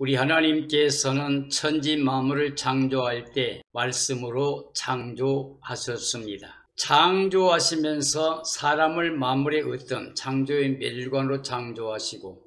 우리 하나님께서는 천지 만물을 창조할 때 말씀으로 창조하셨습니다. 창조하시면서 사람을 만물의 어떤 창조의 멸관으로 창조하시고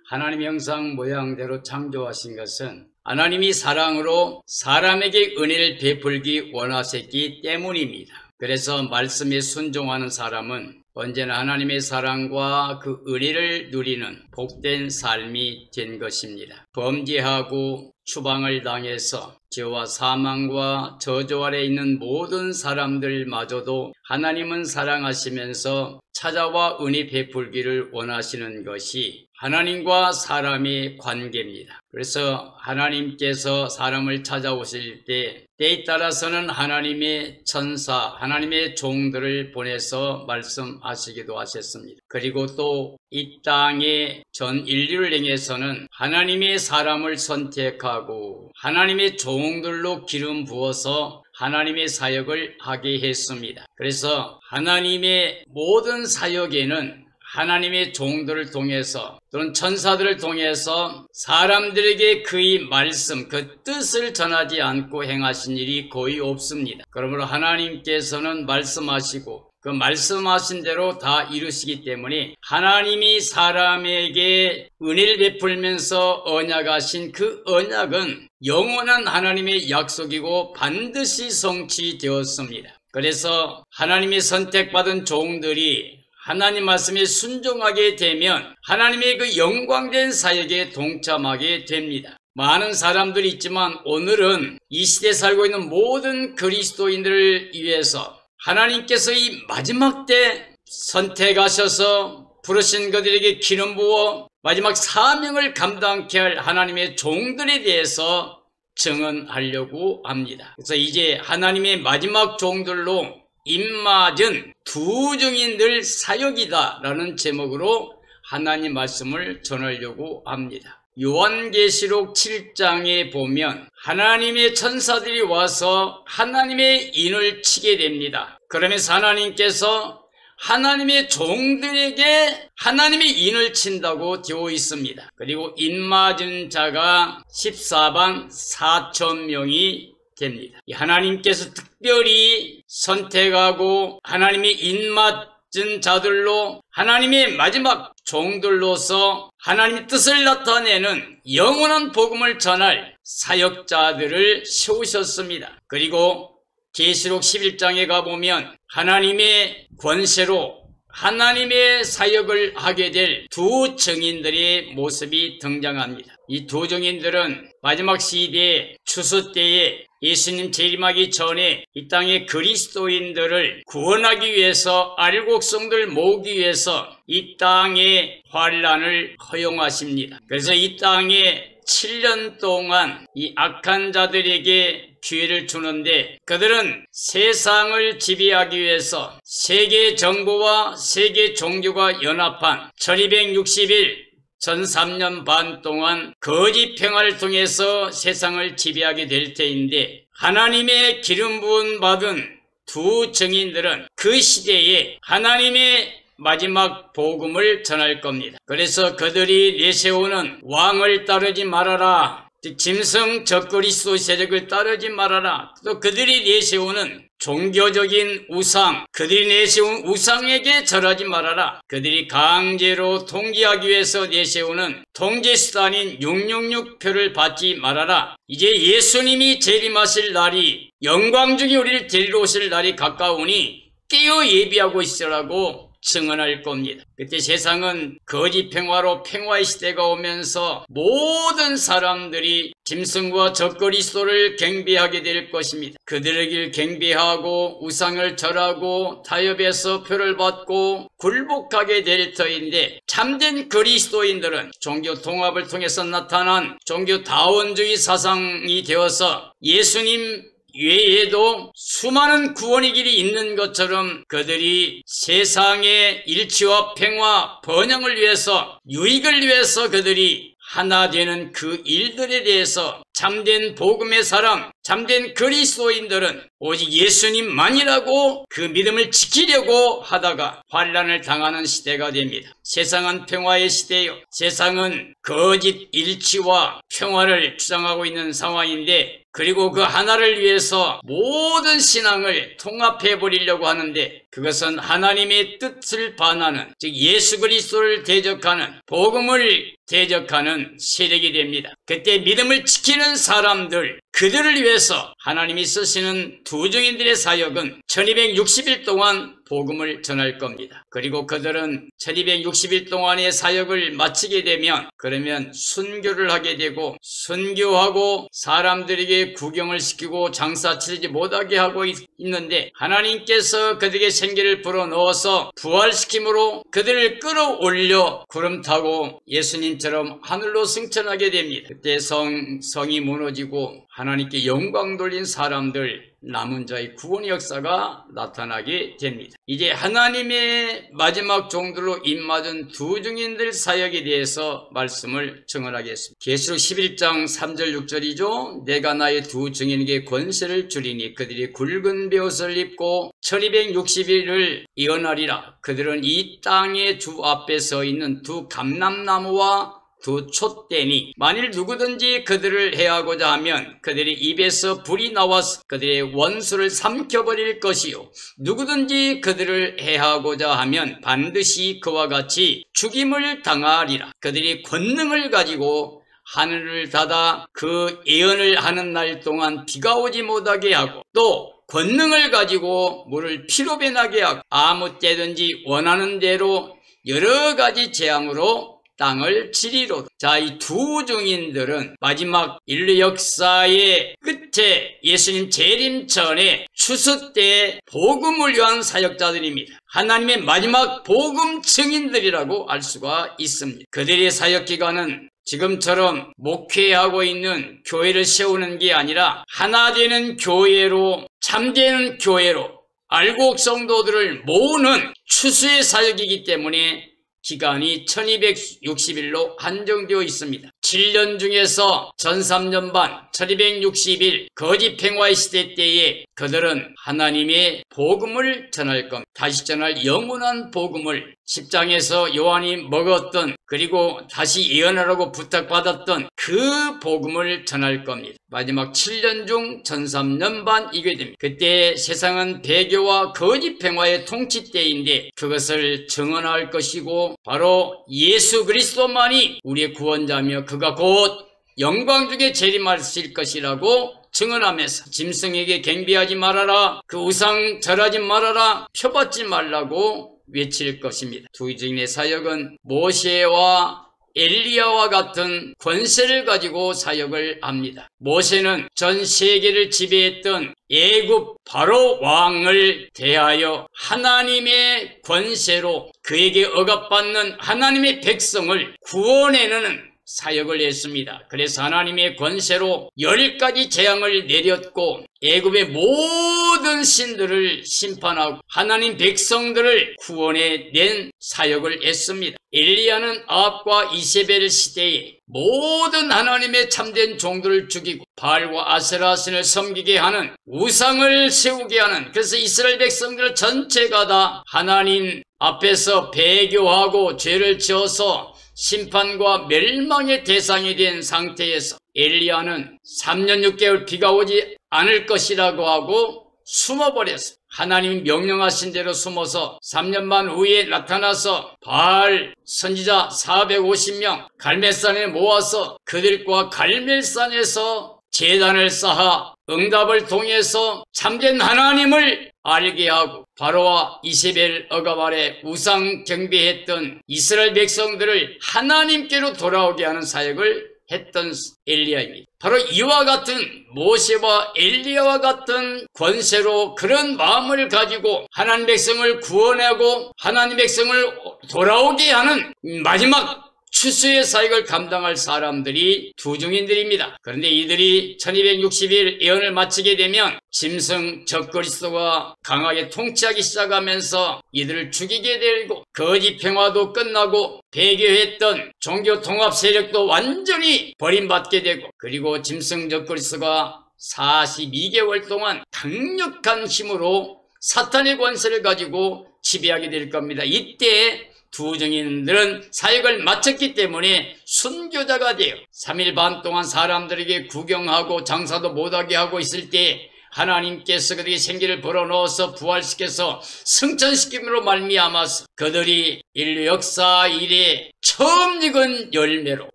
하나님 형상 모양대로 창조하신 것은 하나님이 사랑으로 사람에게 은혜를 베풀기 원하셨기 때문입니다. 그래서 말씀에 순종하는 사람은 언제나 하나님의 사랑과 그 은혜를 누리는 복된 삶이 된 것입니다. 범죄하고 추방을 당해서 죄와 사망과 저주 아래 있는 모든 사람들마저도 하나님은 사랑하시면서 찾아와 은혜 베풀기를 원하시는 것이 하나님과 사람의 관계입니다. 그래서 하나님께서 사람을 찾아오실 때에 따라서는 하나님의 천사, 하나님의 종들을 보내서 말씀하시기도 하셨습니다. 그리고 또 이 땅의 전 인류를 향해서는 하나님의 사람을 선택하고 하나님의 종들로 기름 부어서 하나님의 사역을 하게 했습니다. 그래서 하나님의 모든 사역에는 하나님의 종들을 통해서 또는 천사들을 통해서 사람들에게 그의 말씀, 그 뜻을 전하지 않고 행하신 일이 거의 없습니다. 그러므로 하나님께서는 말씀하시고 그 말씀하신 대로 다 이루시기 때문에 하나님이 사람에게 은혜를 베풀면서 언약하신 그 언약은 영원한 하나님의 약속이고 반드시 성취되었습니다. 그래서 하나님의 선택받은 종들이 하나님 말씀에 순종하게 되면 하나님의 그 영광된 사역에 동참하게 됩니다. 많은 사람들이 있지만 오늘은 이 시대에 살고 있는 모든 그리스도인들을 위해서 하나님께서 이 마지막 때 선택하셔서 부르신 그들에게 기름 부어 마지막 사명을 감당케 할 하나님의 종들에 대해서 증언하려고 합니다. 그래서 이제 하나님의 마지막 종들로 입맞은 두 증인들 사역이다 라는 제목으로 하나님 말씀을 전하려고 합니다. 요한계시록 7장에 보면 하나님의 천사들이 와서 하나님의 인을 치게 됩니다. 그러면서 하나님께서 하나님의 종들에게 하나님의 인을 친다고 되어 있습니다. 그리고 인맞은 자가 14만 4천 명이 됩니다. 하나님께서 특별히 선택하고 하나님의 인맞은 자들로 하나님의 마지막 종들로서 하나님의 뜻을 나타내는 영원한 복음을 전할 사역자들을 세우셨습니다. 그리고 계시록 11장에 가보면 하나님의 권세로 하나님의 사역을 하게 될 두 증인들의 모습이 등장합니다. 이 두 증인들은 마지막 시대의 추수 때에 예수님 재림하기 전에 이 땅의 그리스도인들을 구원하기 위해서 알곡성들 모으기 위해서 이 땅의 환란을 허용하십니다. 그래서 이 땅에 7년 동안 이 악한 자들에게 기회를 주는데 그들은 세상을 지배하기 위해서 세계 정부와 세계 종교가 연합한 1260일 전 3년 반 동안 거짓 평화를 통해서 세상을 지배하게 될 테인데 하나님의 기름 부음 받은 두 증인들은 그 시대에 하나님의 마지막 복음을 전할 겁니다. 그래서 그들이 내세우는 왕을 따르지 말아라. 짐승 적그리스도 세력을 따르지 말아라. 또 그들이 내세우는 종교적인 우상, 그들이 내세운 우상에게 절하지 말아라. 그들이 강제로 통제하기 위해서 내세우는 통제수단인 666표를 받지 말아라. 이제 예수님이 재림하실 날이 영광 중에 우리를 데리러 오실 날이 가까우니 깨어 예비하고 있으라고 증언할 겁니다. 그때 세상은 거짓 평화로 평화의 시대가 오면서 모든 사람들이 짐승과 적그리스도를 경배하게 될 것입니다. 그들에게 경배하고 우상을 절하고 타협해서 표를 받고 굴복하게 될 터인데 참된 그리스도인들은 종교 통합을 통해서 나타난 종교다원주의 사상이 되어서 예수님 외에도 수많은 구원의 길이 있는 것처럼 그들이 세상의 일치와 평화, 번영을 위해서 유익을 위해서 그들이 하나 되는 그 일들에 대해서 참된 복음의 사람, 참된 그리스도인들은 오직 예수님만이라고 그 믿음을 지키려고 하다가 환난을 당하는 시대가 됩니다. 세상은 평화의 시대요. 세상은 거짓 일치와 평화를 주장하고 있는 상황인데, 그리고 그 하나를 위해서 모든 신앙을 통합해 버리려고 하는데, 그것은 하나님의 뜻을 반하는, 즉 예수 그리스도를 대적하는, 복음을 대적하는 세력이 됩니다. 그때 믿음을 지키는 사람들, 그들을 위해서 하나님이 쓰시는 두 증인들의 사역은 1260일 동안 복음을 전할 겁니다. 그리고 그들은 1260일 동안의 사역을 마치게 되면, 그러면 순교를 하게 되고, 순교하고 사람들에게 구경을 시키고 장사 치르지 못하게 하고 있는데, 하나님께서 그들에게 생기를 불어넣어서 부활시킴으로 그들을 끌어올려 구름 타고 예수님처럼 하늘로 승천하게 됩니다. 그때 성이 무너지고 하나님께 영광 돌린 사람들, 남은 자의 구원의 역사가 나타나게 됩니다. 이제 하나님의 마지막 종들로 입맞은 두 증인들 사역에 대해서 말씀을 증언하겠습니다. 계시록 11장 3절 6절이죠. 내가 나의 두 증인에게 권세를 주리니 그들이 굵은 베옷을 입고 1260일을 예언하리라. 그들은 이 땅의 주 앞에 서 있는 두 감람나무와 두 촛대니, 만일 누구든지 그들을 해하고자 하면 그들의 입에서 불이 나와서 그들의 원수를 삼켜버릴 것이요, 누구든지 그들을 해하고자 하면 반드시 그와 같이 죽임을 당하리라. 그들이 권능을 가지고 하늘을 닫아 그 예언을 하는 날 동안 비가 오지 못하게 하고, 또 권능을 가지고 물을 피로 변하게 하고, 아무 때든지 원하는 대로 여러 가지 재앙으로 땅을 치리로다. 자, 이 두 증인들은 마지막 인류 역사의 끝에 예수님 재림 전에 추수 때 복음을 위한 사역자들입니다. 하나님의 마지막 복음 증인들이라고 알 수가 있습니다. 그들의 사역 기간은 지금처럼 목회하고 있는 교회를 세우는 게 아니라 하나 되는 교회로, 참되는 교회로 알곡 성도들을 모으는 추수의 사역이기 때문에 기간이 1260일로 한정되어 있습니다. 7년 중에서 전 3년 반 1260일 거짓 평화의 시대 때에 그들은 하나님의 복음을 전할 겁니다. 다시 전할 영원한 복음을, 10장에서 요한이 먹었던, 그리고 다시 예언하라고 부탁받았던 그 복음을 전할 겁니다. 마지막 7년 중 전 3년 반이게 됩니다. 그때 세상은 배교와 거짓 평화의 통치 때인데 그것을 증언할 것이고, 바로 예수 그리스도만이 우리의 구원자며 그가 곧 영광 중에 재림하실 것이라고 증언하면서 짐승에게 경배하지 말아라, 그 우상 절하지 말아라, 표받지 말라고 외칠 것입니다. 두 증인의 사역은 모세와 엘리야와 같은 권세를 가지고 사역을 합니다. 모세는 전 세계를 지배했던 애굽 바로 왕을 대하여 하나님의 권세로 그에게 억압받는 하나님의 백성을 구원해내는 사역을 했습니다. 그래서 하나님의 권세로 10가지 재앙을 내렸고 애굽의 모든 신들을 심판하고 하나님 백성들을 구원해낸 사역을 했습니다. 엘리야는 아합과 이세벨 시대에 모든 하나님의 참된 종들을 죽이고 바알과 아세라 신을 섬기게 하는, 우상을 세우게 하는, 그래서 이스라엘 백성들 전체가 다 하나님 앞에서 배교하고 죄를 지어서 심판과 멸망의 대상이 된 상태에서 엘리야는 3년 6개월 비가 오지 않을 것이라고 하고 숨어버렸어요. 하나님이 명령하신 대로 숨어서 3년 반 후에 나타나서 바알 선지자 450명 갈멜산에 모아서 그들과 갈멜산에서 제단을 쌓아 응답을 통해서 참된 하나님을 알게 하고, 바로와 이세벨 억압 아래 우상 경배했던 이스라엘 백성들을 하나님께로 돌아오게 하는 사역을 했던 엘리야입니다. 바로 이와 같은 모세와 엘리야와 같은 권세로 그런 마음을 가지고 하나님 백성을 구원하고 하나님 백성을 돌아오게 하는 마지막 추수의 사역을 감당할 사람들이 두 증인들입니다. 그런데 이들이 1260일 예언을 마치게 되면 짐승 적그리스도가 강하게 통치하기 시작하면서 이들을 죽이게 되고 거짓 평화도 끝나고 배교했던 종교 통합 세력도 완전히 버림받게 되고 그리고 짐승 적그리스도가 42개월 동안 강력한 힘으로 사탄의 권세를 가지고 지배하게 될 겁니다. 이때 두 증인들은 사역을 마쳤기 때문에 순교자가 돼요. 3일 반 동안 사람들에게 구경하고 장사도 못하게 하고 있을 때 하나님께서 그들에게 생기를 불어넣어서 부활시켜서 승천시킴으로 말미암아서 그들이 인류 역사 이래 처음 익은 열매로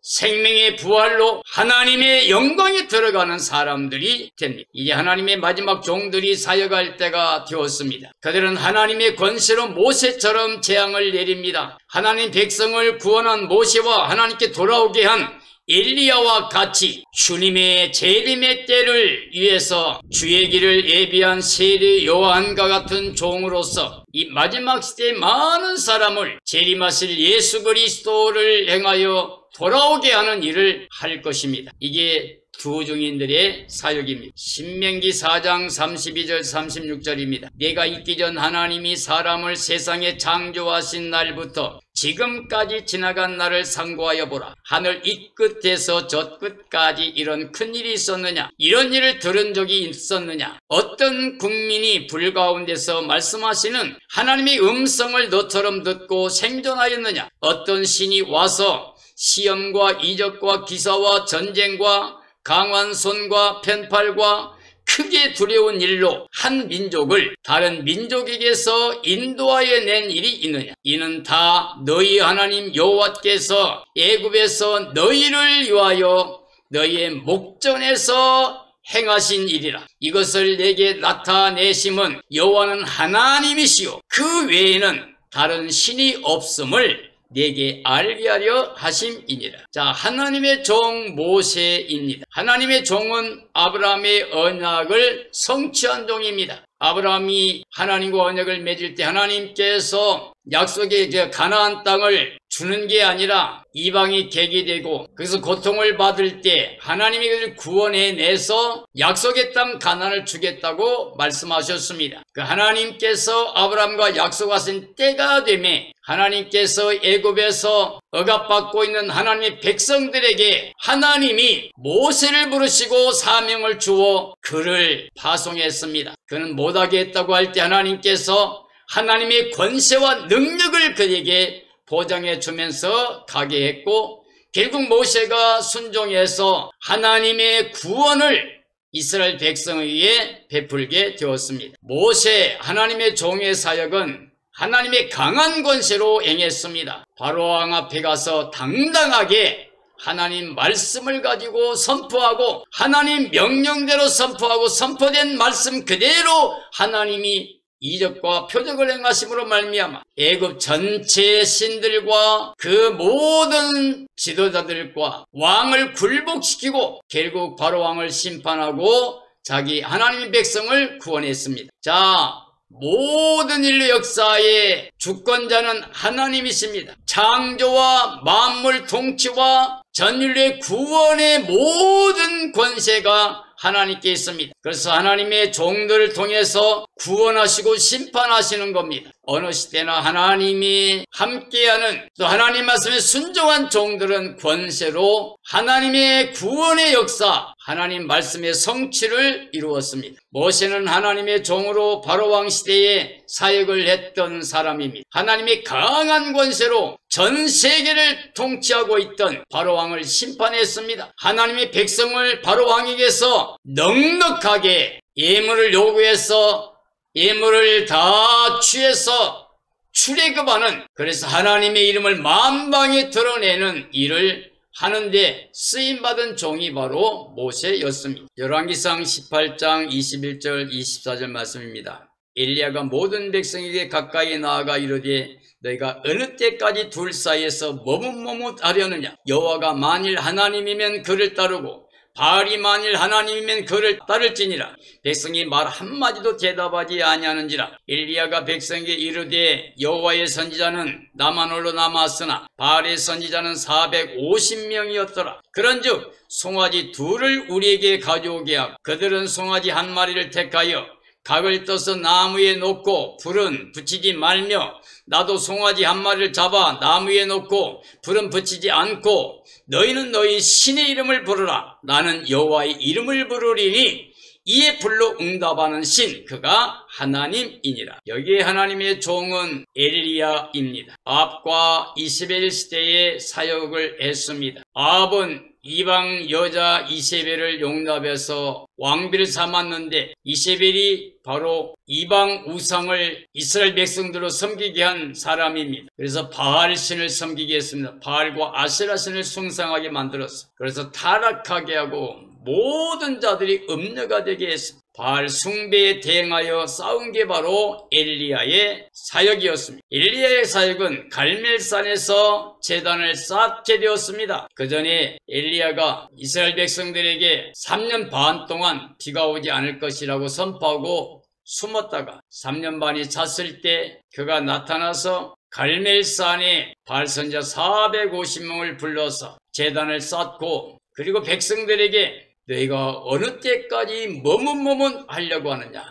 생명의 부활로 하나님의 영광에 들어가는 사람들이 됩니다. 이제 하나님의 마지막 종들이 사역할 때가 되었습니다. 그들은 하나님의 권세로 모세처럼 재앙을 내립니다. 하나님 백성을 구원한 모세와 하나님께 돌아오게 한 엘리야와 같이 주님의 재림의 때를 위해서 주의 길을 예비한 세례 요한과 같은 종으로서 이 마지막 시대의 많은 사람을 재림하실 예수 그리스도를 행하여 돌아오게 하는 일을 할 것입니다. 이게 두 증인들의 사역입니다. 신명기 4장 32절 36절입니다. 내가 있기 전 하나님이 사람을 세상에 창조하신 날부터 지금까지 지나간 날을 상고하여 보라. 하늘 이 끝에서 저 끝까지 이런 큰일이 있었느냐? 이런 일을 들은 적이 있었느냐? 어떤 국민이 불 가운데서 말씀하시는 하나님의 음성을 너처럼 듣고 생존하였느냐? 어떤 신이 와서 시험과 이적과 기사와 전쟁과 강한 손과 편팔과 크게 두려운 일로 한 민족을 다른 민족에게서 인도하여 낸 일이 있느냐? 이는 다 너희 하나님 여호와께서 애굽에서 너희를 위하여 너희의 목전에서 행하신 일이라. 이것을 내게 나타내심은 여호와는 하나님이시요 그 외에는 다른 신이 없음을 내게 알게 하려 하심이니라. 자, 하나님의 종 모세입니다. 하나님의 종은 아브라함의 언약을 성취한 종입니다. 아브라함이 하나님과 언약을 맺을 때 하나님께서 약속의 가나안 땅을 주는 게 아니라 이방이 객이 되고 그래서 고통을 받을 때 하나님이 그들을 구원해내서 약속의 땅 가나안을 주겠다고 말씀하셨습니다. 그 하나님께서 아브라함과 약속하신 때가 되매 하나님께서 애굽에서 억압받고 있는 하나님의 백성들에게 하나님이 모세를 부르시고 사명을 주어 그를 파송했습니다. 그는 못하게 했다고 할 때 하나님께서 하나님의 권세와 능력을 그에게 보장해 주면서 가게 했고 결국 모세가 순종해서 하나님의 구원을 이스라엘 백성에게 베풀게 되었습니다. 모세 하나님의 종의 사역은 하나님의 강한 권세로 행했습니다. 바로왕 앞에 가서 당당하게 하나님 말씀을 가지고 선포하고 하나님 명령대로 선포하고 선포된 말씀 그대로 하나님이 이적과 표적을 행하심으로 말미암아 애굽 전체 신들과 그 모든 지도자들과 왕을 굴복시키고 결국 바로왕을 심판하고 자기 하나님의 백성을 구원했습니다. 자, 모든 인류 역사의 주권자는 하나님이십니다. 창조와 만물 통치와 전인류의 구원의 모든 권세가 하나님께 있습니다. 그래서 하나님의 종들을 통해서 구원하시고 심판하시는 겁니다. 어느 시대나 하나님이 함께하는 또 하나님 말씀에 순종한 종들은 권세로 하나님의 구원의 역사, 하나님 말씀의 성취를 이루었습니다. 모세는 하나님의 종으로 바로왕 시대에 사역을 했던 사람입니다. 하나님의 강한 권세로 전 세계를 통치하고 있던 바로왕을 심판했습니다. 하나님의 백성을 바로왕에게서 넉넉하게 예물을 요구해서 예물을 다 취해서 출애굽하는, 그래서 하나님의 이름을 만방에 드러내는 일을 하는데 쓰임받은 종이 바로 모세였습니다. 열왕기상 18장 21절 24절 말씀입니다. 엘리야가 모든 백성에게 가까이 나아가 이르되 너희가 어느 때까지 둘 사이에서 머뭇머뭇하려느냐? 여호와가 만일 하나님이면 그를 따르고 바알이 만일 하나님이면 그를 따를지니라. 백성이 말 한마디도 대답하지 아니하는지라. 엘리야가 백성에게 이르되 여호와의 선지자는 나만 홀로 남았으나 바알의 선지자는 450명이었더라. 그런즉 송아지 둘을 우리에게 가져오게 하고 그들은 송아지 한 마리를 택하여 각을 떠서 나무에 놓고 불은 붙이지 말며 나도 송아지 한 마리를 잡아 나무에 놓고 불은 붙이지 않고 너희는 너희 신의 이름을 부르라. 나는 여호와의 이름을 부르리니 이에 불로 응답하는 신 그가 하나님이니라. 여기에 하나님의 종은 엘리야입니다. 아합과 이세벨 시대에 사역을 했습니다. 아합은 이방 여자 이세벨을 용납해서 왕비를 삼았는데 이세벨이 바로 이방 우상을 이스라엘 백성들로 섬기게 한 사람입니다. 그래서 바알 신을 섬기게 했습니다. 바알과 아세라 신을 숭상하게 만들었어요. 그래서 타락하게 하고 모든 자들이 음녀가 되게 했습니다. 바알 숭배에 대응하여 싸운 게 바로 엘리야의 사역이었습니다. 엘리야의 사역은 갈멜산에서 제단을 쌓게 되었습니다. 그 전에 엘리야가 이스라엘 백성들에게 3년 반 동안 비가 오지 않을 것이라고 선포하고 숨었다가 3년 반이 찼을 때 그가 나타나서 갈멜산에 바알 선지자 450명을 불러서 제단을 쌓고 그리고 백성들에게 너희가 어느 때까지 머문머문 하려고 하느냐.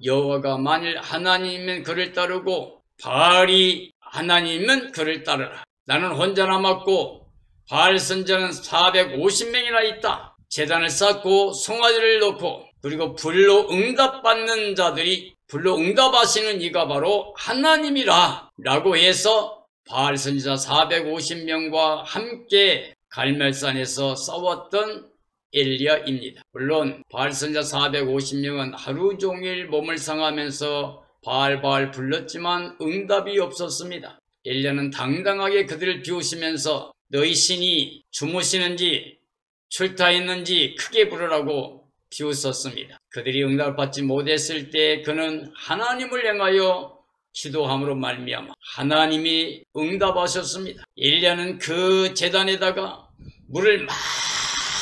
여호와가 만일 하나님이면 그를 따르고 바알이 하나님이면 그를 따르라. 나는 혼자 남았고 바알 선지자는 450명이나 있다. 제단을 쌓고 송아지를 놓고 그리고 불로 응답받는 자들이 불로 응답하시는 이가 바로 하나님이라 라고 해서 바알 선지자 450명과 함께 갈멜산에서 싸웠던 엘리야입니다. 물론 바알 선지자 450명은 하루 종일 몸을 상하면서 바알 불렀지만 응답이 없었습니다. 엘리야는 당당하게 그들을 비우시면서 너희 신이 주무시는지 출타했는지 크게 부르라고 비웃었습니다. 그들이 응답을 받지 못했을 때 그는 하나님을 향하여 기도함으로 말미암아 하나님이 응답하셨습니다. 엘리야는 그 제단에다가 물을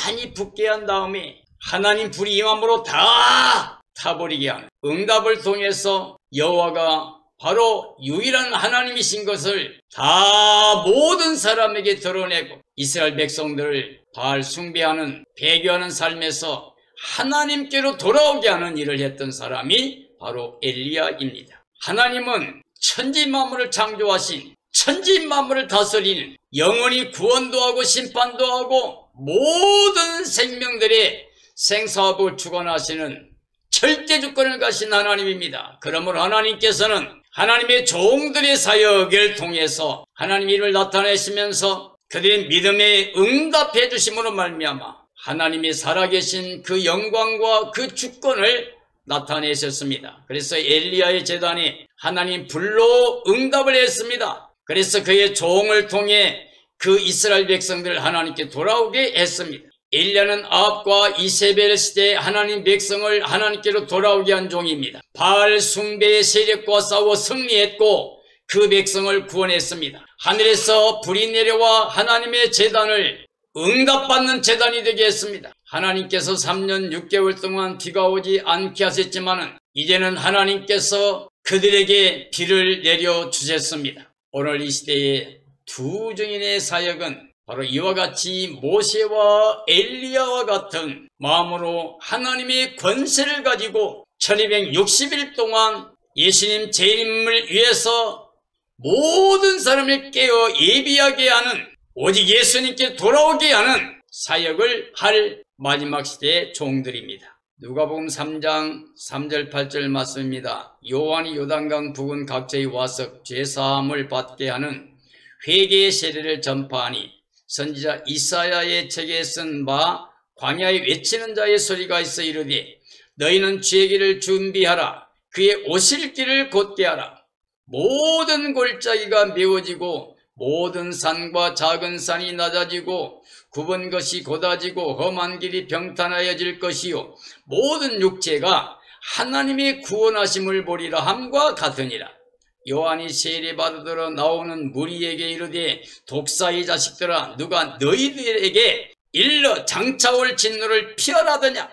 많이 붓게 한 다음에 하나님 불이 임함으로 다 타버리게 하는 응답을 통해서 여호와가 바로 유일한 하나님이신 것을 다 모든 사람에게 드러내고 이스라엘 백성들을 바알 숭배하는 배교하는 삶에서 하나님께로 돌아오게 하는 일을 했던 사람이 바로 엘리야입니다. 하나님은 천지 만물을 창조하신 천지 만물을 다스리는 영원히 구원도 하고 심판도 하고 모든 생명들의 생사업을 주관하시는 절대 주권을 가진 하나님입니다. 그러므로 하나님께서는 하나님의 종들의 사역을 통해서 하나님 이름을 나타내시면서 그들의 믿음에 응답해 주심으로 말미암아 하나님이 살아계신 그 영광과 그 주권을 나타내셨습니다. 그래서 엘리야의 제단에 하나님 불로 응답을 했습니다. 그래서 그의 종을 통해 그 이스라엘 백성들을 하나님께 돌아오게 했습니다. 엘리야는 아합과 이세벨 시대에 하나님 백성을 하나님께로 돌아오게 한 종입니다. 바알 숭배의 세력과 싸워 승리했고 그 백성을 구원했습니다. 하늘에서 불이 내려와 하나님의 제단을 응답받는 제단이 되게 했습니다. 하나님께서 3년 6개월 동안 비가 오지 않게 하셨지만 이제는 하나님께서 그들에게 비를 내려주셨습니다. 오늘 이 시대에 두 증인의 사역은 바로 이와 같이 모세와 엘리야와 같은 마음으로 하나님의 권세를 가지고 1260일 동안 예수님 재림을 위해서 모든 사람을 깨어 예비하게 하는 오직 예수님께 돌아오게 하는 사역을 할 마지막 시대의 종들입니다. 누가복음 3장 3절 8절 말씀입니다. 요한이 요단강 부근 각처에 와서 죄사함을 받게 하는 회개의 세례를 전파하니 선지자 이사야의 책에 쓴 바 광야에 외치는 자의 소리가 있어 이르되 너희는 주의 길을 준비하라. 그의 오실 길을 곧게 하라. 모든 골짜기가 메워지고 모든 산과 작은 산이 낮아지고 굽은 것이 곧아지고 험한 길이 평탄하여질 것이요 모든 육체가 하나님의 구원하심을 보리라 함과 같으니라. 요한이 세례받으러 나오는 무리에게 이르되 독사의 자식들아 누가 너희들에게 일러 장차올 진노를 피하라더냐.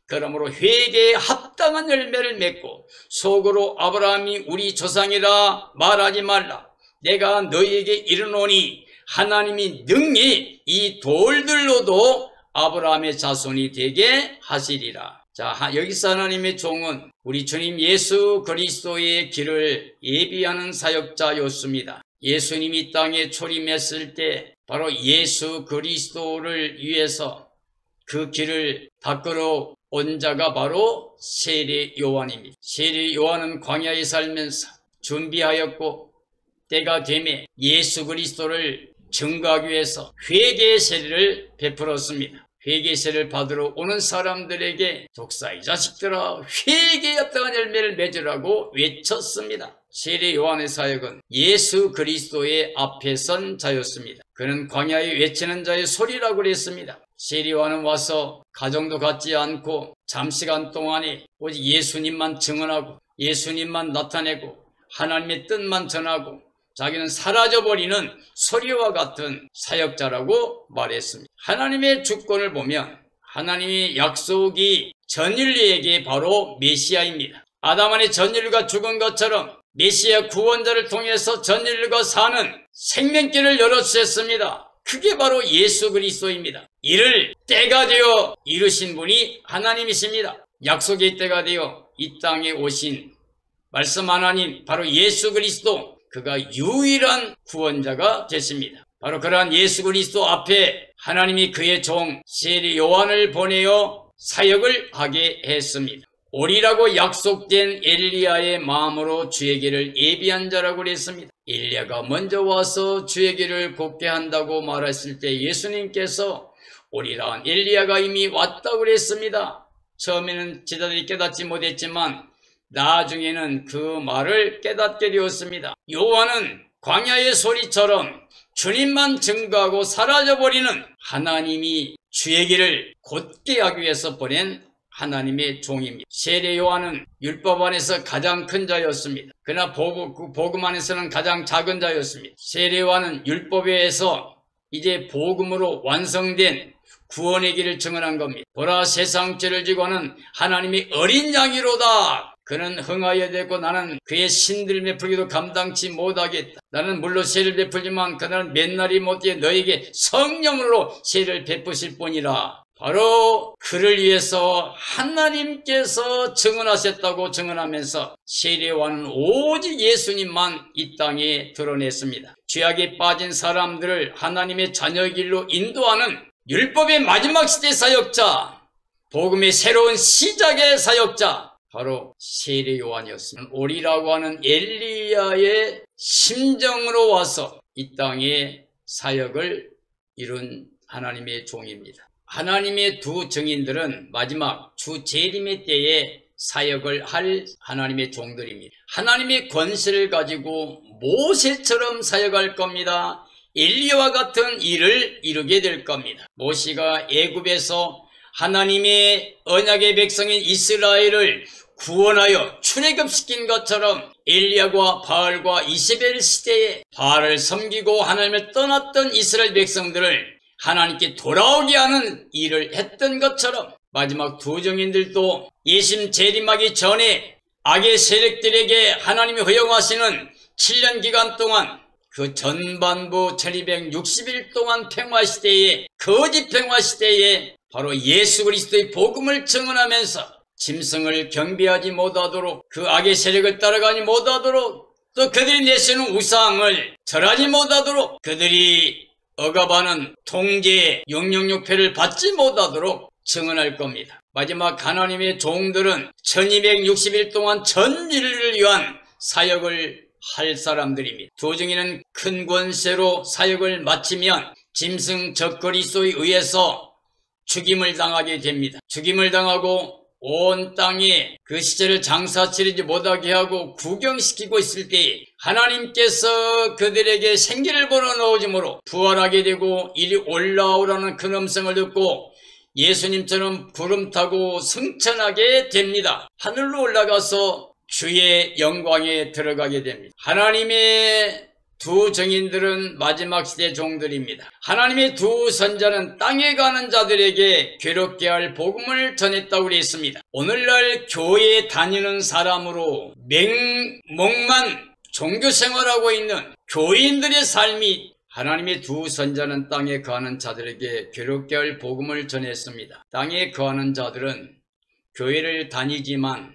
그러므로 회개에 합당한 열매를 맺고 속으로 아브라함이 우리 조상이라 말하지 말라. 내가 너희에게 이르노니 하나님이 능히 이 돌들로도 아브라함의 자손이 되게 하시리라. 자, 여기서 하나님의 종은 우리 주님 예수 그리스도의 길을 예비하는 사역자였습니다. 예수님이 이 땅에 초림했을 때 바로 예수 그리스도를 위해서 그 길을 닦으러 온 자가 바로 세례 요한입니다. 세례 요한은 광야에 살면서 준비하였고 때가 되매 예수 그리스도를 증거하기 위해서 회개의 세례를 베풀었습니다. 회개의 세례를 받으러 오는 사람들에게 독사의 자식들아 회개에 합당한 열매를 맺으라고 외쳤습니다. 세례 요한의 사역은 예수 그리스도의 앞에 선 자였습니다. 그는 광야에 외치는 자의 소리라고 그랬습니다. 세례 요한은 와서 가정도 갖지 않고 잠시간 동안에 오직 예수님만 증언하고 예수님만 나타내고 하나님의 뜻만 전하고 자기는 사라져버리는 소리와 같은 사역자라고 말했습니다. 하나님의 주권을 보면 하나님의 약속이 전 인류에게 바로 메시아입니다. 아담 안에 전 인류가 죽은 것처럼 메시아 구원자를 통해서 전 인류가 사는 생명길을 열어주셨습니다. 그게 바로 예수 그리스도입니다. 이를 때가 되어 이루신 분이 하나님이십니다. 약속의 때가 되어 이 땅에 오신 말씀 하나님 바로 예수 그리스도, 그가 유일한 구원자가 되십니다. 바로 그러한 예수 그리스도 앞에 하나님이 그의 종 세례 요한을 보내어 사역을 하게 했습니다. 오리라고 약속된 엘리야의 마음으로 주의 길을 예비한 자라고 그랬습니다. 엘리야가 먼저 와서 주의 길을 곱게 한다고 말했을 때 예수님께서 오리라 엘리야가 이미 왔다고 그랬습니다. 처음에는 제자들이 깨닫지 못했지만 나중에는 그 말을 깨닫게 되었습니다. 요한은 광야의 소리처럼 주님만 증거하고 사라져버리는 하나님이 주의 길을 곧게 하기 위해서 보낸 하나님의 종입니다. 세례 요한은 율법 안에서 가장 큰 자였습니다. 그러나 복음 안에서는 가장 작은 자였습니다. 세례 요한은 율법에 의해서 이제 복음으로 완성된 구원의 길을 증언한 겁니다. 보라 세상 죄를 지고 하는 하나님의 어린 양이로다. 그는 흥하여 되고 나는 그의 신들을 베풀기도 감당치 못하겠다. 나는 물로 세를 베풀지만 그날은 맨날이 못해 너에게 성령으로 세를 베푸실 뿐이라. 바로 그를 위해서 하나님께서 증언하셨다고 증언하면서 세례 요한은 오직 예수님만 이 땅에 드러냈습니다. 죄악에 빠진 사람들을 하나님의 자녀의 길로 인도하는 율법의 마지막 시대 사역자, 복음의 새로운 시작의 사역자, 바로 세례 요한이었습니다. 오리라고 하는 엘리야의 심정으로 와서 이 땅에 사역을 이룬 하나님의 종입니다. 하나님의 두 증인들은 마지막 주 재림의 때에 사역을 할 하나님의 종들입니다. 하나님의 권세를 가지고 모세처럼 사역할 겁니다. 엘리야와 같은 일을 이루게 될 겁니다. 모세가 애굽에서 하나님의 언약의 백성인 이스라엘을 구원하여 출애굽시킨 것처럼 엘리야와 바알과 이세벨 시대에 바알을 섬기고 하나님을 떠났던 이스라엘 백성들을 하나님께 돌아오게 하는 일을 했던 것처럼 마지막 두 증인들도 예수님 재림하기 전에 악의 세력들에게 하나님이 허용하시는 7년 기간 동안 그 전반부 1260일 동안 평화시대에 거짓 평화시대에 바로 예수 그리스도의 복음을 증언하면서 짐승을 경배하지 못하도록 그 악의 세력을 따라가지 못하도록 또 그들이 내세우는 우상을 절하지 못하도록 그들이 억압하는 통제의 영영육패를 받지 못하도록 증언할 겁니다. 마지막 하나님의 종들은 1260일 동안 전 인류를 위한 사역을 할 사람들입니다. 두 증인은 큰 권세로 사역을 마치면 짐승 적그리스도에 의해서 죽임을 당하게 됩니다. 죽임을 당하고 온 땅에 그 시절을 장사 치르지 못하게 하고 구경시키고 있을 때 하나님께서 그들에게 생기를 불어넣으므로 부활하게 되고 이리 올라오라는 큰 음성을 듣고 예수님처럼 구름 타고 승천하게 됩니다. 하늘로 올라가서 주의 영광에 들어가게 됩니다. 하나님의 두 증인들은 마지막 시대 종들입니다. 하나님의 두 선자는 땅에 가는 자들에게 괴롭게 할 복음을 전했다고 그랬습니다. 오늘날 교회에 다니는 사람으로 맹목만 종교생활하고 있는 교인들의 삶이 하나님의 두 선자는 땅에 거하는 자들에게 괴롭게 할 복음을 전했습니다. 땅에 거하는 자들은 교회를 다니지만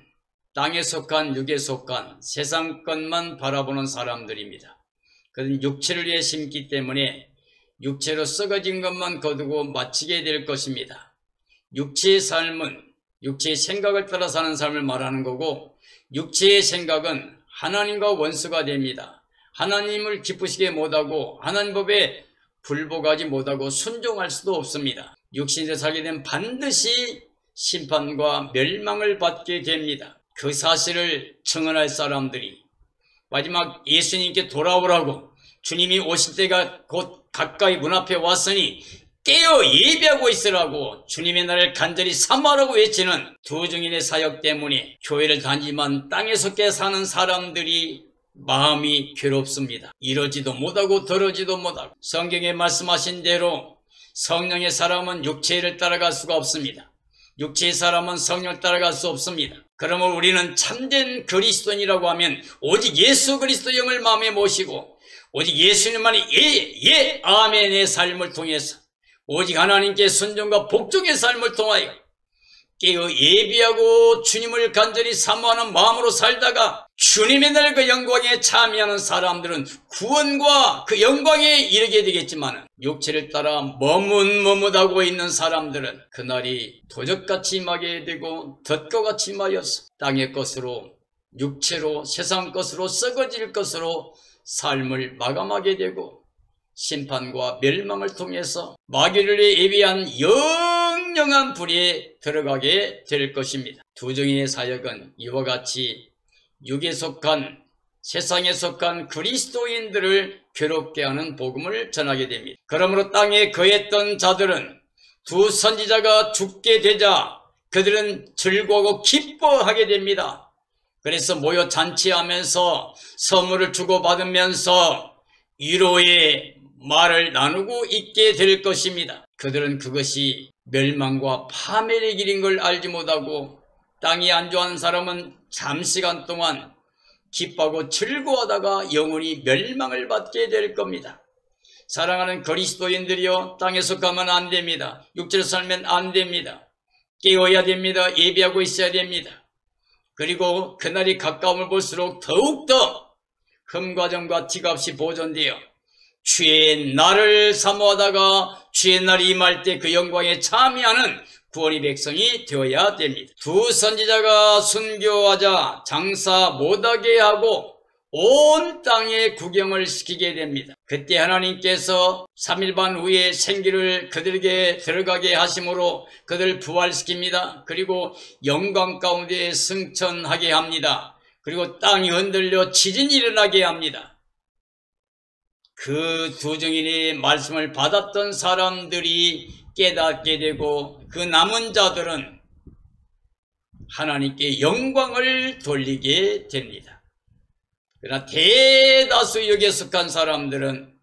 땅에 속한 육에 속한 세상 것만 바라보는 사람들입니다. 그들은 육체를 위해 심기 때문에 육체로 썩어진 것만 거두고 마치게 될 것입니다. 육체의 삶은 육체의 생각을 따라 사는 삶을 말하는 거고, 육체의 생각은 하나님과 원수가 됩니다. 하나님을 기쁘시게 못하고 하나님 법에 불복하지 못하고 순종할 수도 없습니다. 육신에 살게 되면 반드시 심판과 멸망을 받게 됩니다. 그 사실을 증언할 사람들이 마지막 예수님께 돌아오라고, 주님이 오실 때가 곧 가까이 문 앞에 왔으니 깨어 예비하고 있으라고 주님의 날을 간절히 사모하라고 외치는 두 증인의 사역 때문에 교회를 다니지만 땅에 속해 사는 사람들이 마음이 괴롭습니다. 이러지도 못하고 저러지도 못하고, 성경에 말씀하신 대로 성령의 사람은 육체를 따라갈 수가 없습니다. 육체의 사람은 성령을 따라갈 수 없습니다. 그러면 우리는 참된 그리스도인이라고 하면 오직 예수 그리스도 영을 마음에 모시고 오직 예수님만이 예 아멘의 삶을 통해서 오직 하나님께 순종과 복종의 삶을 통하여 깨어 예비하고 주님을 간절히 사모하는 마음으로 살다가 주님의 날 그 영광에 참여하는 사람들은 구원과 그 영광에 이르게 되겠지만, 육체를 따라 머뭇머뭇하고 있는 사람들은 그날이 도적같이 임하게 되고 덫과 같이 임하여서 땅의 것으로, 육체로, 세상 것으로, 썩어질 것으로 삶을 마감하게 되고 심판과 멸망을 통해서 마귀를 예비한 영영한 불에 들어가게 될 것입니다. 두 증인의 사역은 이와 같이 육에 속한, 세상에 속한 그리스도인들을 괴롭게 하는 복음을 전하게 됩니다. 그러므로 땅에 거했던 자들은 두 선지자가 죽게 되자 그들은 즐거워하고 기뻐하게 됩니다. 그래서 모여 잔치하면서 선물을 주고받으면서 위로의 말을 나누고 있게 될 것입니다. 그들은 그것이 멸망과 파멸의 길인 걸 알지 못하고 땅이 안 좋아하는 사람은 잠시간 동안 기뻐하고 즐거워하다가 영원히 멸망을 받게 될 겁니다. 사랑하는 그리스도인들이여, 땅에 속하면 안 됩니다. 육체로 살면 안 됩니다. 깨어야 됩니다. 예비하고 있어야 됩니다. 그리고 그날이 가까움을 볼수록 더욱더 흠과 점과 티가 없이 보존되어 주의 날을 사모하다가 주의 날이 임할 때 그 영광에 참여하는 구원의 백성이 되어야 됩니다. 두 선지자가 순교하자 장사 못하게 하고 온 땅에 구경을 시키게 됩니다. 그때 하나님께서 3일 반 후에 생기를 그들에게 들어가게 하심으로 그들을 부활시킵니다. 그리고 영광 가운데 승천하게 합니다. 그리고 땅이 흔들려 지진이 일어나게 합니다. 그 두 증인의 말씀을 받았던 사람들이 깨닫게 되고 그 남은 자들은 하나님께 영광을 돌리게 됩니다. 그러나 대다수 여기에 속한 사람들은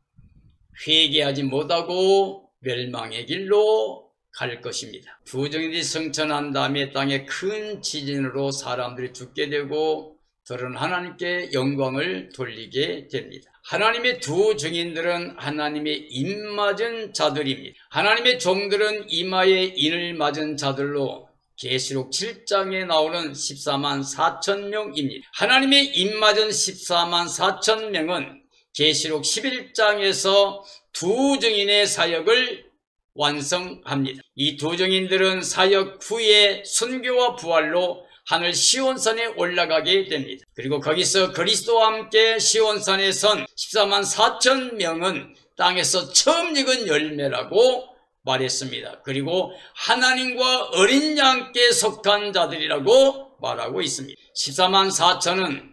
회개하지 못하고 멸망의 길로 갈 것입니다. 두 증인이 승천한 다음에 땅에 큰 지진으로 사람들이 죽게 되고 들은 하나님께 영광을 돌리게 됩니다. 하나님의 두 증인들은 하나님의 입맞은 자들입니다. 하나님의 종들은 이마에 인을 맞은 자들로 계시록 7장에 나오는 14만 4천 명입니다. 하나님의 입맞은 14만 4천 명은 계시록 11장에서 두 증인의 사역을 완성합니다. 이 두 증인들은 사역 후에 순교와 부활로 하늘 시온산에 올라가게 됩니다. 그리고 거기서 그리스도와 함께 시온산에 선 14만 4천 명은 땅에서 처음 익은 열매라고 말했습니다. 그리고 하나님과 어린 양께 속한 자들이라고 말하고 있습니다. 14만 4천은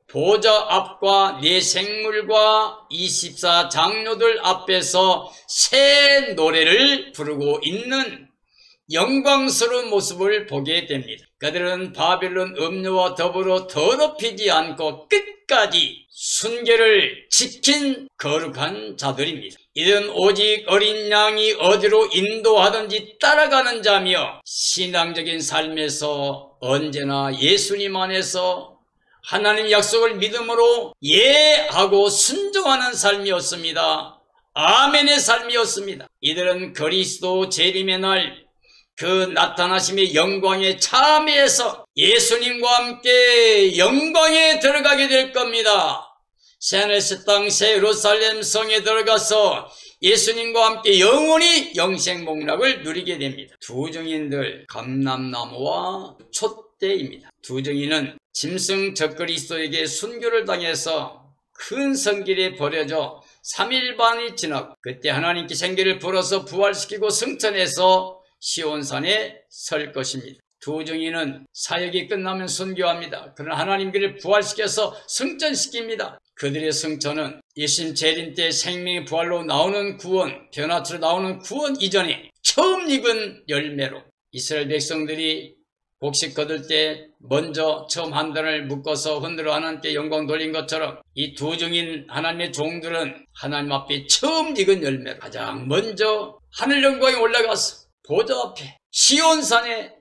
보좌 앞과 네 생물과 24 장로들 앞에서 새 노래를 부르고 있는 영광스러운 모습을 보게 됩니다. 그들은 바벨론 음료와 더불어 더럽히지 않고 끝까지 순결을 지킨 거룩한 자들입니다. 이들은 오직 어린 양이 어디로 인도하든지 따라가는 자며 신앙적인 삶에서 언제나 예수님 안에서 하나님 약속을 믿음으로 예하고 순종하는 삶이었습니다. 아멘의 삶이었습니다. 이들은 그리스도 재림의 날 그 나타나심의 영광에 참여해서 예수님과 함께 영광에 들어가게 될 겁니다. 새하늘 새 땅 새 예루살렘 성에 들어가서 예수님과 함께 영원히 영생복락을 누리게 됩니다. 두 증인들 감람나무와 촛대입니다. 두 증인은 짐승 적그리스도에게 순교를 당해서 큰 성길에 버려져 3일 반이 지나고 그때 하나님께 생기를 불어서 부활시키고 승천해서 시온산에 설 것입니다. 두 증인은 사역이 끝나면 순교합니다. 그러나 하나님 그를 부활시켜서 승천시킵니다. 그들의 승천은 예수님 재림 때 생명의 부활로 나오는 구원, 변화체로 나오는 구원 이전에 처음 익은 열매로 이스라엘 백성들이 곡식 거둘 때 먼저 처음 한 단을 묶어서 흔들어 하나님께 영광 돌린 것처럼 이 두 증인 하나님의 종들은 하나님 앞에 처음 익은 열매로 가장 먼저 하늘 영광에 올라가서 보좌 앞에 시온산에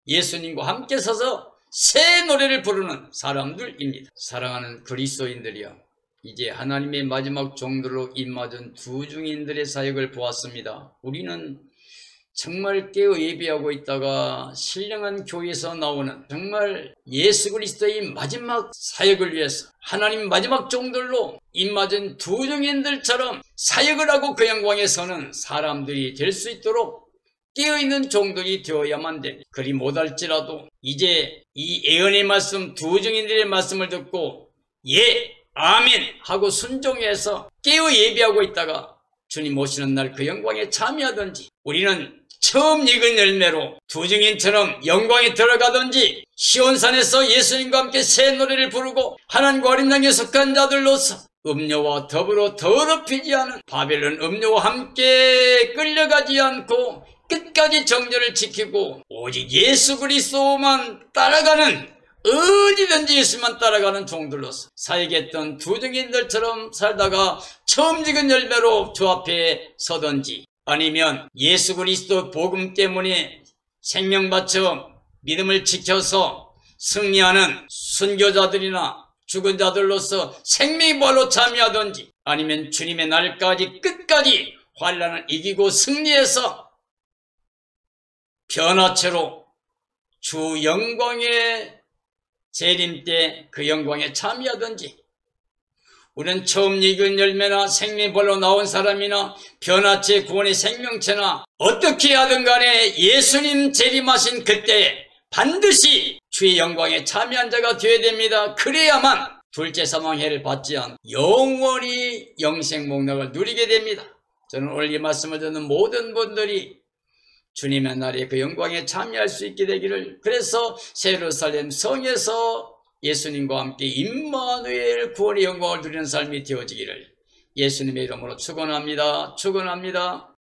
예수님과 함께 서서 새 노래를 부르는 사람들입니다. 사랑하는 그리스도인들이여, 이제 하나님의 마지막 종들로 입맞은 두 증인들의 사역을 보았습니다. 우리는 정말 깨어 예비하고 있다가 신령한 교회에서 나오는 정말 예수 그리스도의 마지막 사역을 위해서 하나님 마지막 종들로 입맞은 두 증인들처럼 사역을 하고 그 영광에 서는 사람들이 될 수 있도록 깨어있는 종들이 되어야만 됩니다. 그리 못할지라도 이제 이 예언의 말씀, 두 증인들의 말씀을 듣고 예, 아멘 하고 순종해서 깨어 예비하고 있다가 주님 오시는 날 그 영광에 참여하든지, 우리는 처음 익은 열매로 두 증인처럼 영광에 들어가든지 시온산에서 예수님과 함께 새 노래를 부르고 하나님과 어린 양에 속한 자들로서 음료와 더불어 더럽히지 않은 바벨론 음료와 함께 끌려가지 않고 끝까지 정절을 지키고 오직 예수 그리스도만 따라가는, 어디든지 예수만 따라가는 종들로서 사역했던 두 증인들처럼 살다가 처음 익은 열매로 주 앞에 서든지, 아니면 예수 그리스도 복음 때문에 생명 바쳐 믿음을 지켜서 승리하는 순교자들이나 죽은 자들로서 생명의 부활로 참여하든지, 아니면 주님의 날까지 끝까지 환난을 이기고 승리해서 변화체로 주 영광의 재림 때 그 영광에 참여하든지, 우리는 처음 익은 열매나 생명벌로 나온 사람이나 변화체 구원의 생명체나 어떻게 하든 간에 예수님 재림하신 그때 반드시 주의 영광에 참여한 자가 되어야 됩니다. 그래야만 둘째 사망해를 받지 않고 영원히 영생복락을 누리게 됩니다. 저는 오늘 이 말씀을 듣는 모든 분들이 주님의 날에 그 영광에 참여할 수 있게 되기를, 그래서 새 예루살렘 성에서 예수님과 함께 임마누엘 구원의 영광을 누리는 삶이 되어지기를 예수님의 이름으로 축원합니다. 축원합니다.